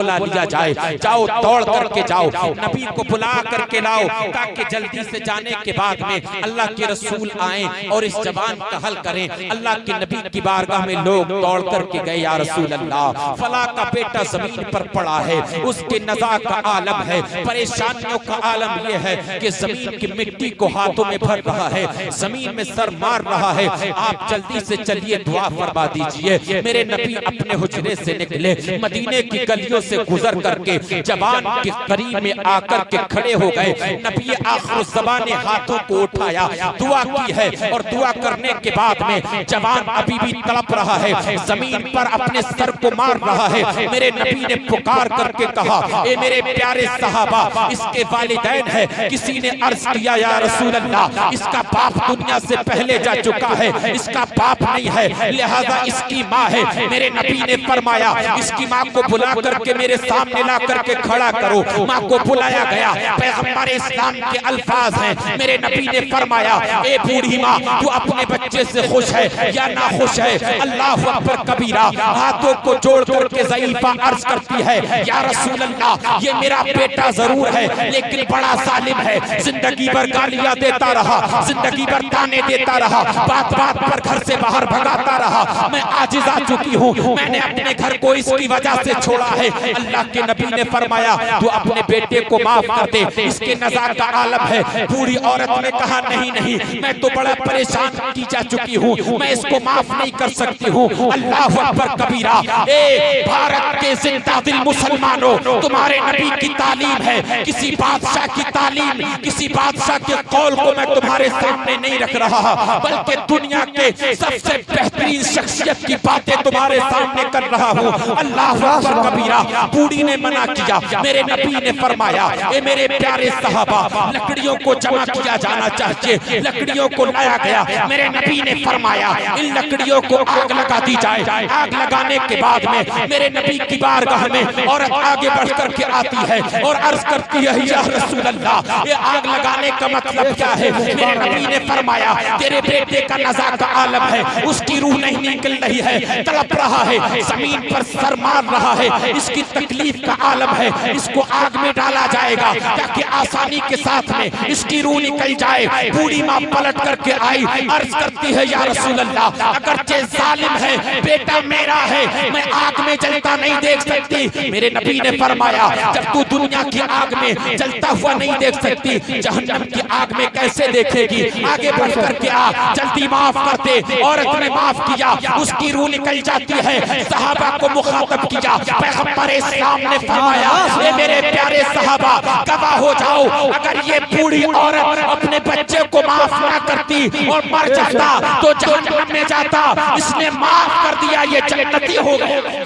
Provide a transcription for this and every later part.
बुला लिया जाए। जाओ दौड़ करके जाओ, नबी को बुला करके लाओ, ताकि जल्दी से जाने के बाद में अल्लाह के रसूल आए और इस जवान का हल करें। अल्लाह के नबी की बारगाह में लोग दौड़ करके गए, या रसूल अल्लाह फला का बेटा जमीन पर पड़ा है, उसके नज़ा का आलम है, परेशानियों का आलम यह है कि जमीन की मिट्टी को हाथों में भर रहा है, जमीन में सर मार रहा है, आप जल्दी से चलिए दुआ फरमा दीजिए। मेरे नबी अपने हुजरे से निकले, मदीने की गलियों से गुजर करके जवान के करीब में आकर के खड़े हो गए। नबी आखिर ज़बान ने हाथों को उठाया, दुआ की है, और दुआ करने के बाद में जवान अभी भी तड़प रहा है, जमीन पर अपने सर को मार रहा है। मेरे नबी ने पुकार करके कहा, ए मेरे प्यारे सहाबा, इसके वालिदैन है। किसी ने अर्ज किया, या रसूल अल्लाह, इसका बाप दुनिया से पहले जा चुका है, इसका बाप नहीं है, लिहाजा इसकी माँ है। मेरे नबी ने फरमाया, इसकी माँ को बुला करके मेरे सामने ला करके खड़ा करो। माँ को बुलाया गया, पैगंबर इस्लाम के अल्फाज हैं। मेरे नबी ने फरमाया, ए बूढ़ी माँ, तू अपने बच्चे से खुश है या ना खुश है? अल्लाह अकबर कबीरा, हाथों को जोड़ करके ज़ईफा अर्ज करती है, या रसूल अल्लाह, ये मेरा बेटा जरूर है, लेकिन बड़ा जालिम है, जिंदगी भर गालियां देता रहा, जिंदगी भर ताने देता रहा, बात बात पर घर से बाहर भगाता रहा। मैं आजिज आ चुकी हूँ, मैंने अपने घर को इसकी वजह से छोड़ा है। अल्लाह के नबी ने फरमाया, तू अपने बेटे को माफ कर दे, इसके नज़ा का आलम है। बूढ़ी औरत ने कहा, नहीं नहीं, मैं तो बड़ा परेशान की जा चुकी हूँ, मैं इसको माफ नहीं कर सकती हूँ। अल्लाह अकबर कबीरा। ए भारत के जिंदा दिल मुसलमानों, तुम्हारे नबी की तालीम है, किसी बादशाह की तालीम, किसी बादशाह के कौल को मैं तुम्हारे सामने नहीं रख रहा, बल्कि दुनिया के सबसे बेहतरीन शख्सियत की बातें तुम्हारे सामने कर रहा हूँ। अल्लाह अकबर कबीरा। बूढ़ी ने मना किया, मेरे नबी ने फरमाया, ए मेरे प्यारे सहाबा, लकड़ियों को जमा किया जाना चाहिए। लकड़ियों को लाया गया, मेरे नबी ने फरमाया, इन लकड़ियों को आग लगा दी जाए। आग लगाने के बाद में मेरे नबी की बारगाह में औरत आगे बढ़ करके आती है और अर्ज करती है, या रसूल अल्लाह, ये आग लगाने का मतलब क्या है? मेरे नबी ने फरमाया, तेरे बेटे का नज़ा का आलम है, उसकी रूह नहीं निकल रही है, तड़प रहा है, जमीन पर सर मार रहा है, इसकी तकलीफ का आलम है, इसको आग में डाला जाएगा ताकि आसानी के साथ में इसकी रूह निकल जाए। बूढ़ी माँ पलट करके आई, अर्ज करती है, या रसूल अल्लाह, अगरचे जालिम है, बेटा मेरा है, मैं आग में जलता नहीं देख सकती। मेरे नबी ने फरमाया, जब तू दुनिया की आग में जलता हुआ नहीं देख सकती, जहन्नम की आग में कैसे देखेगी? आगे बढ़ करके आ, जल्दी माफ कर दे। औरत ने माफ किया, उसकी रूह निकल जाती है। सहाबा को मुखातब किया, पैगंबर इस्लाम ने फरमाया, ये मेरे प्यारे सहाबा, गवाह हो जाओ, अगर ये बूढ़ी औरत अपने बच्चे को माफ ना करती और मर जाता तो जहन्नम में जाता, इसने माफ कर दिया, ये जन्नती हो गए।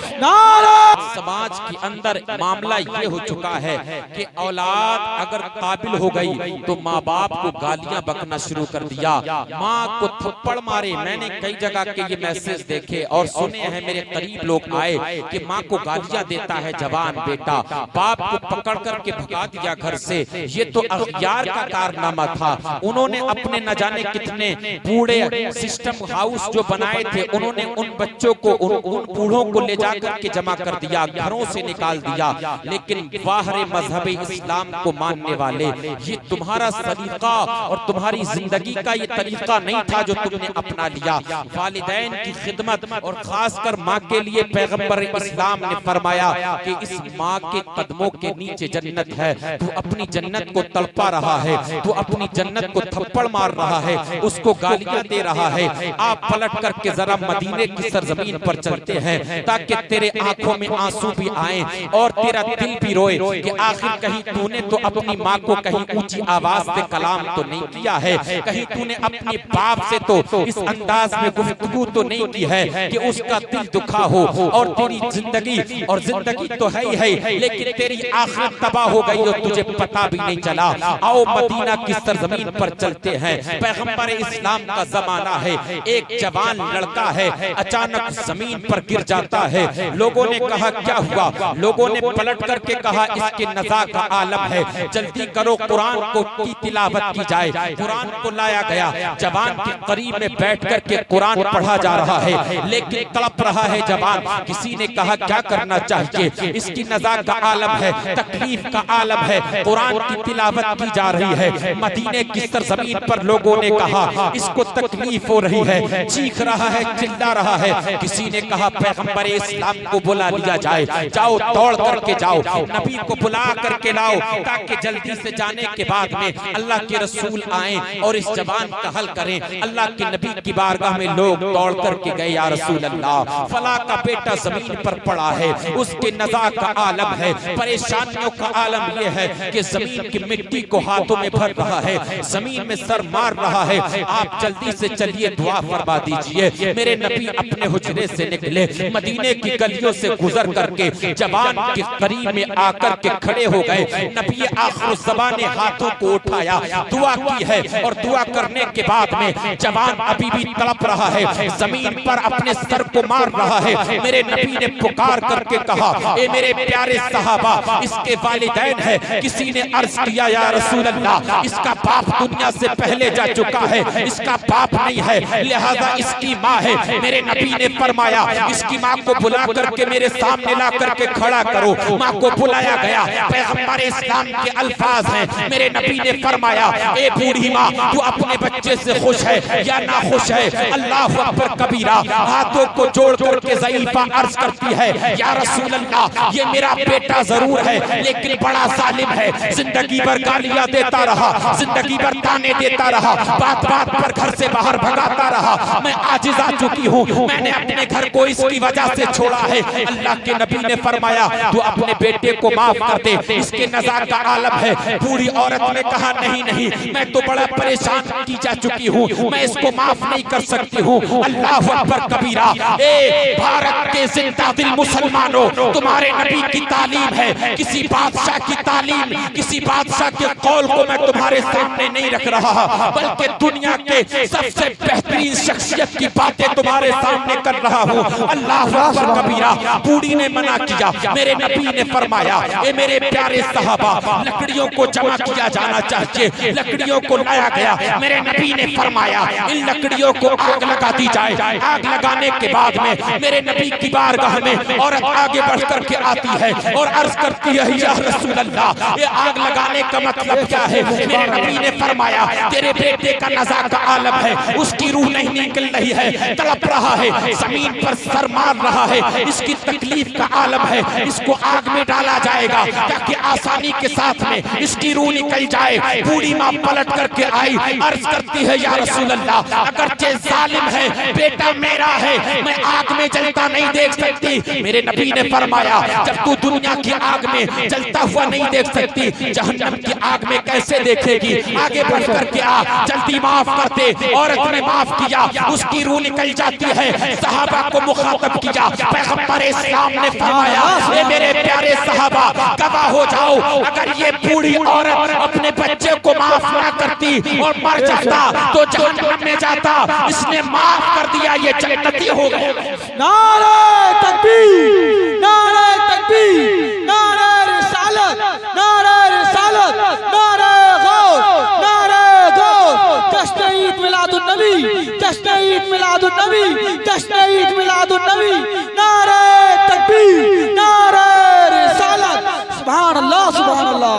समाज के अंदर मामला ये हो चुका है कि औलाद अगर काबिल हो गई तो माँ बाप को गालियां बकना शुरू कर दिया, माँ को थप्पड़ मारे। मैंने कई जगह के ये मैसेज देखे और सुने हैं, मेरे करीब लोग आए कि माँ को गालियां देता है जवान बेटा, बाप को पकड़ करके भगा दिया घर से। ये तो अखियार का कारनामा था। उन्होंने अपने न जाने कितने बूढ़े सिस्टम हाउस जो बनाए थे, उन्होंने उन बच्चों को, उन बूढ़ों को ले जाकर के जमा कर दिया, घरों से निकाल दिया। लेकिन बाहर मजहब इस्लाम को मानने वाले, ये तुम्हारा सलीका और तुम्हारी जिंदगी का ये तरीका नहीं था जो तुमने अपना लिया। वालिदैन की खिदमत और खासकर माँ के लिए पैगंबर इस्लाम ने फरमाया कि इस माँ के कदमों के नीचे जन्नत है। तू अपनी जन्नत को तड़पा रहा है, तू अपनी जन्नत को थप्पड़ मार रहा है, उसको गालियां दे रहा है। आप पलट करके जरा मदीने की सरजमीन पर चलते हैं ताकि तेरे आंखों में आंसू भी आए और तेरा दिल भी रोए कि आखिर कहीं तूने तो अपनी माँ को कहीं ऊंची आवाज से कलाम तो नहीं किया है, कहीं तूने अपने बाप से तो इस अंदाज में गुफ्तगू तो नहीं की है कि उसका दिल दुखा हो। और तेरी जिंदगी तो है ही है, लेकिन तेरी आखिरत तबाह हो गई और तुझे पता भी नहीं चला। आओ मदीना की सरजमीन पर चलते हैं। पैगंबर इस्लाम का जमाना है, एक जवान लड़का है, अचानक जमीन पर गिर जाता है। लोगों ने कहा क्या हुआ? लोगों ने पलट करके कहा इसके नज़ा का आलम है, जल्दी करो कुरान को की तिलावत की जाए। कुरान को लाया गया, जवान के करीब में बैठ करके कुरान पढ़ा जा रहा है, लेकिन तड़प रहा है जवान। किसी ने कहा क्या करना चाहिए? चाहिए। इसकी नज़ा का आलम है, तकलीफ का आलम है। कुरान की तिलावत की जा रही है। मदीने की सरजमीन पर लोगों ने कहा इसको तकलीफ हो रही है, चीख रहा है, चिल्ला रहा है। किसी ने कहा पैगंबर इस्लाम को बुला लिया जाए, जाओ दौड़ करके जाओ, नबी को बुला करके लाओ, ताकि जल्दी से जाने के बाद में अल्लाह के रसूल आए और इस जवान का हल करें। अल्लाह के नबी की बारगाह में लोग दौड़ करके गए, या रसूल अल्लाह फला का बेटा जमीन पर पड़ा है, उसके नज़ा का आलम है, परेशानियों का आलम यह है कि जमीन की मिट्टी को हाथों में भर रहा है, जमीन में सर मार रहा है, आप जल्दी से चलिए दुआ फरमा दीजिए। मेरे नबी अपने हुजरे से निकले, मदीने की गलियों से गुजर करके जवान के करीब में आकर के खड़े हो गए। नबी आखिर ज़बान ने हाथों को उठाया, दुआ की है, और दुआ करने के बाद में जवान अभी भी तड़प रहा है, जमीन पर अपने सर को मार रहा है। मेरे नबी ने पुकार करके कहा, ए मेरे प्यारे सहाबा, इसके वालिदैन है। किसी ने अर्ज किया, या रसूल अल्लाह इसका बाप दुनिया से पहले जा चुका है, इसका बाप नहीं है, लिहाजा इसकी माँ है। मेरे नबी ने फरमाया इसकी माँ को बुला करके मेरे सामने ला करके खड़ा करो। माँ को बुलाया गया, पैगंबर इस्लाम के अल्फाज हैं। मेरे नबी ने फरमाया, ए बूढ़ी माँ, तू अपने बच्चे से खुश है या ना खुश है? अल्लाह अकबर कबीरा, हाथों को जोड़ करके ज़ईफा अर्ज करती है, या रसूल अल्लाह ये मेरा बेटा जरूर है, लेकिन बड़ा जालिम है, जिंदगी भर गालियां देता रहा, जिंदगी भर ताने देता रहा, बात बात पर घर से बाहर भगाता रहा। मैं आजिज आ चुकी हूँ, मैंने अपने घर को इसकी वजह से छोड़ा है। अल्लाह के नबी ने फरमाया, तू अपने बेटे को माफ कर दे, इसके नज़ा का आलम है। बूढ़ी औरत ने कहा, नहीं नहीं, मैं तो बड़ा परेशान की जा चुकी हूँ, मैं इसको माफ नहीं कर सकती हूँ। अल्लाह अकबर कबीरा, ए भारत के जिंदा दिल मुसलमानों, तुम्हारे नबी की तालीम है, किसी बादशाह की तालीम, किसी बादशाह के कौल को मैं तुम्हारे सामने नहीं रख रहा, बल्कि दुनिया के सबसे बेहतरीन शख्सियत की बातें तुम्हारे सामने कर रहा हूँ। अल्लाह अकबर कबीरा। बूढ़ी ने मना किया, मेरे नबी ने फरमाया, ए मेरे प्यारे सहाबा, लकड़ियों को जमा किया जाना चाहिए। लकड़ियों को लाया गया, मेरे नबी ने फरमाया इन लकड़ियों को आग लगा दी जाए। आग लगाने के बाद में मेरे नबी की बारगाह में औरत आगे बढ़ करके आती है और अर्ज करती है, या रसूल अल्लाह ये आग लगाने का मतलब क्या है? मेरे नबी ने फरमाया, तेरे बेटे का नज़ा का आलम है, उसकी रूह नहीं निकल रही है, तड़प रहा है, जमीन पर सर मार रहा है, इसकी तकलीफ का आलम है, इसको आग में डाला जाएगा ताकि आसानी के साथ में इसकी रूह निकल जाए। बूढ़ी माँ पलट करके आई, अर्ज करती है, या रसूल अल्लाह अगरचे जालिम है, बेटा मेरा है, मैं आग में जलता नहीं देख सकती। मेरे नबी ने फरमाया, जब तू दुनिया की आग में जलता हुआ नहीं देख सकती, जहन्नम की आग में कैसे देखेगी? आगे बढ़ करके आ, जल्दी माफ कर दे। औरत ने माफ किया, उसकी रूह निकल जाती है। सहाबा को मुखातब किया, पैगंबर इस्लाम ने फरमाया, ए मेरे प्यारे सहाबा, गवाह हो जाओ, अगर ये बूढ़ी औरत अपने बच्चे को माफ ना करती और मर जाता तो जहन्नम में जाता, इसने माफ कर दिया, ये जन्नती हो गए। नारे तकबीर, नारे तकबीर, नारे रिसालत, नारे रिसालत, नारे गौस, नारे गौस। जश्न ईद मिलादुन नबी, जश्न ईद मिलादुन नबी, जश्न ईद मिलादुन नबी। नारे तकबीर, नारे रिसालत। सुभान अल्लाह, सुभान अल्लाह।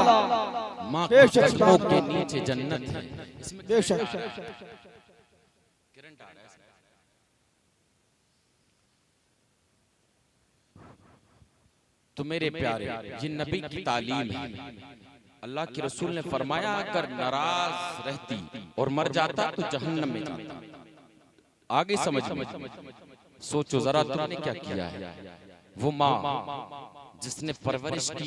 माँ के कदमों के नीचे जन्नत है। बेशक। तो मेरे प्यारे, ये नबी की तालीम है। अल्लाह के रसूल ने फरमाया, अगर नाराज रहती और मर जाता तो जहन्नम में जाता। आगे समझ सोचो जरा, तुमने क्या किया है? वो माँ जिसने परवरिश की,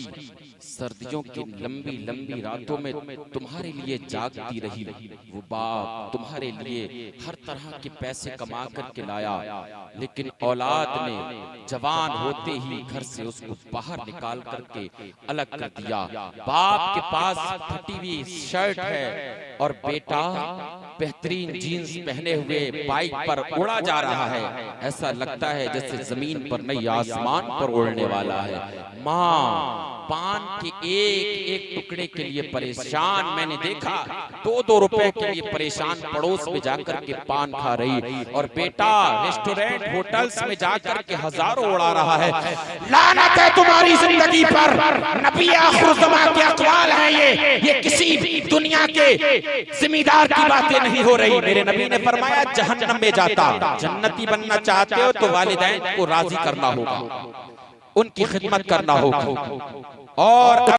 सर्दियों की लंबी लंबी रातों में तुम्हारे लिए जागती रही, वो बाप तुम्हारे लिए हर तरह के पैसे कमा करके लाया, लेकिन औलाद ने जवान होते ही घर से उसको बाहर निकाल करके अलग कर दिया। बाप के पास फटी हुई शर्ट है और बेटा बेहतरीन जीन्स पहने हुए बाइक पर उड़ा जा रहा है, ऐसा लगता है जैसे जमीन पर नहीं आसमान पर उड़ने वाला है। माँ पान के एक एक टुकड़े के लिए परेशान। मैंने देखा 2-2 रुपए के लिए परेशान पड़ोस में जाकर के पान खा रही, और बेटा रेस्टोरेंट होटल्स में जाकर के हजारों उड़ा रहा है। लानत है तुम्हारी जिंदगी पर, नबी आखिर ज़मां के अक़वाल हैं ये किसी भी दुनिया के जिम्मेदार की बातें नहीं हो रही। मेरे नबी ने फरमाया जहन्नम में जाता, जन्नती बनना चाहते हो तो वालिदैन को राजी करना होगा, उनकी खिदमत करना होगा। और